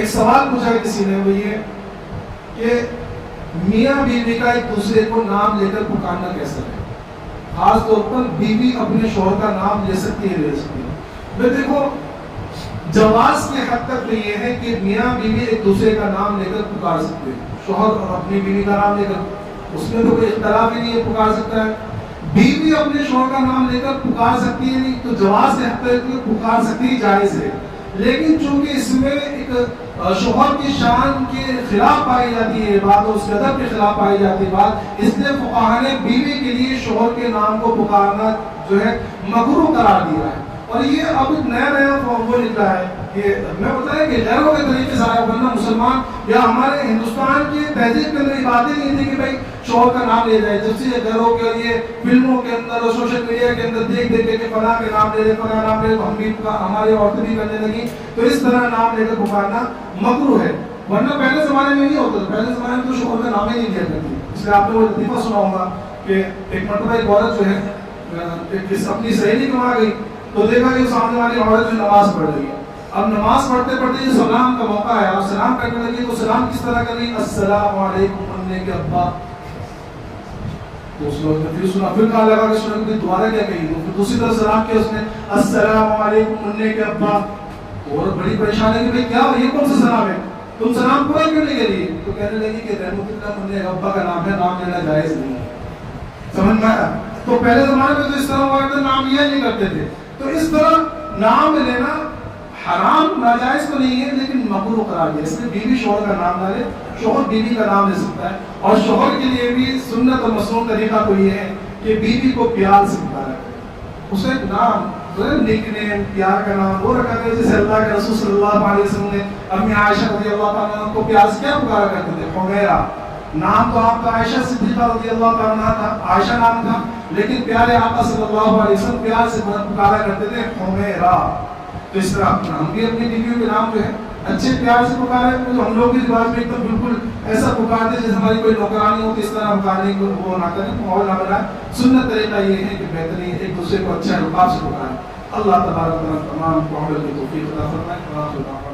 ایک سوال پوچھا کسی نے، وہ یہ کہ میاں بیوی کا ایک دوسرے کو نام لے کر پکارنا کیسا ہے؟ خاص طور پر بیوی اپنے شوہر کا نام لے سکتی ہے، لے سکتی ہے؟ میں دیکھو جواز کے حد تک تو یہ ہے کہ میاں بیوی ایک دوسرے کا نام لے کر پکار سکتے ہیں، شوہر اور اپنی بیوی کا نام لے کر، اس میں تو کوئی اختلاف ہی نہیں ہے، پکار سکتا ہے۔ بیوی اپنے شوہر کا نام لے کر پکار سکتی ہے، نہیں تو جواز کے حد تک پکار سکتی ہے، جائز ہے۔ لیکن چونکہ اس میں ایک شوہر کی شان کے خلاف پائی جاتی ہے بات، اور اس کے ادب کے خلاف پائی جاتی ہے بات، اس لیے فقہاء نے بیوی کے لیے شوہر کے نام کو پکارنا جو ہے مکروہ قرار دیا ہے۔ اور یہ اب نیا وہ نکلا ہے کہ میں بتایا کہ غیروں کے طریقے سے آیا، ورنہ مسلمان یا ہمارے ہندوستان کی تہذیب کے اندر یہ باتیں نہیں تھی کہ بھائی شوہر کا نام لیا جائے۔ جب سے یہ غیروں کے لیے فلموں کے اندر اور سوشل میڈیا کے اندر دیکھ دیکھ کے فلاں کے نام لے لے، فلاں نام لے، ہم بھی ہماری عورتیں بھی کرنے لگی، تو اس طرح نام لے کر پکارنا مکروہ ہے۔ ورنہ پہلے زمانے میں نہیں ہوتا تھا، پہلے زمانے میں تو شوہر کا نام ہی نہیں لیا کرتی۔ اس لیے آپ نے وہ لطیفہ سنا ہوگا کہ ایک مرتبہ ایک عورت جو ہے اپنی سہیلی کے وہاں گئی تو دیکھا کہ سامنے والی عورت جو نماز پڑھ رہی ہے، اب نماز پڑھتے پڑھتے جو سلام کا موقع ہے اور سلام کرنے لگی تو سلام کس طرح کر رہی؟ السلام علیکم امی کے ابا۔ تو اس نے پھر سنا، پھر کہا لگا کہ سنا کہ دوبارہ کیا کہی، تو پھر دوسری طرف سلام کیا اس نے، السلام علیکم امی کے ابا۔ اور بڑی پریشان ہے کہ بھئی کیا یہ کون سا سلام ہے، تم سلام پورا کیوں نہیں کر رہی؟ تو کہنے لگی کہ رحمت اللہ امی کے ابا کا نام ہے، نام لینا جائز نہیں ہے۔ سمجھ میں آیا؟ تو پہلے زمانے میں تو اس طرح ہوا کرتے نام لیا نہیں کرتے تھے، تو اس طرح نام لینا حرام ناجائز تو نہیں ہے لیکن مکروہ قرار دیا۔ اس لیے بیوی شوہر کا نام نہ لے، شوہر بیوی کا نام لے سکتا ہے۔ اور شوہر کے لیے بھی سنت اور مسنون طریقہ تو یہ ہے کہ بیوی کو پیار سے پکارا کرے، اسے نام نک نیم پیار کا نام وہ رکھا کرے، جیسے اللہ کے رسول صلی اللہ علیہ وسلم نے امی عائشہ رضی اللہ تعالیٰ عنہ کو پیار سے کیا پکارا کرتے تھے؟ حمیرہ۔ نام تو آپ کا عائشہ صدیقہ رضی اللہ تعالیٰ عنہ تھا، عائشہ نام تھا، لیکن پیارے آقا صلی اللہ علیہ وسلم پیار سے پکارا کرتے تھے حمیرہ۔ تو اس طرح ہم بھی اپنی بیویوں کے نام جو ہے اچھے پیار سے پکارے، تو ہم لوگ بھی رواج میں ایک دم بالکل ایسا پکارتے جیسے ہماری کوئی نوکرانی ہوتی، اس طرح پکارنے کو وہ نہ کریں، ماحول نہ بنائے۔ سنت طریقہ یہ ہے کہ بہترین ایک دوسرے کو اچھے الفاظ سے پکاریں۔ اللہ تبارک و تعالیٰ تمام کو عمل کی توفیق عطا فرمائے۔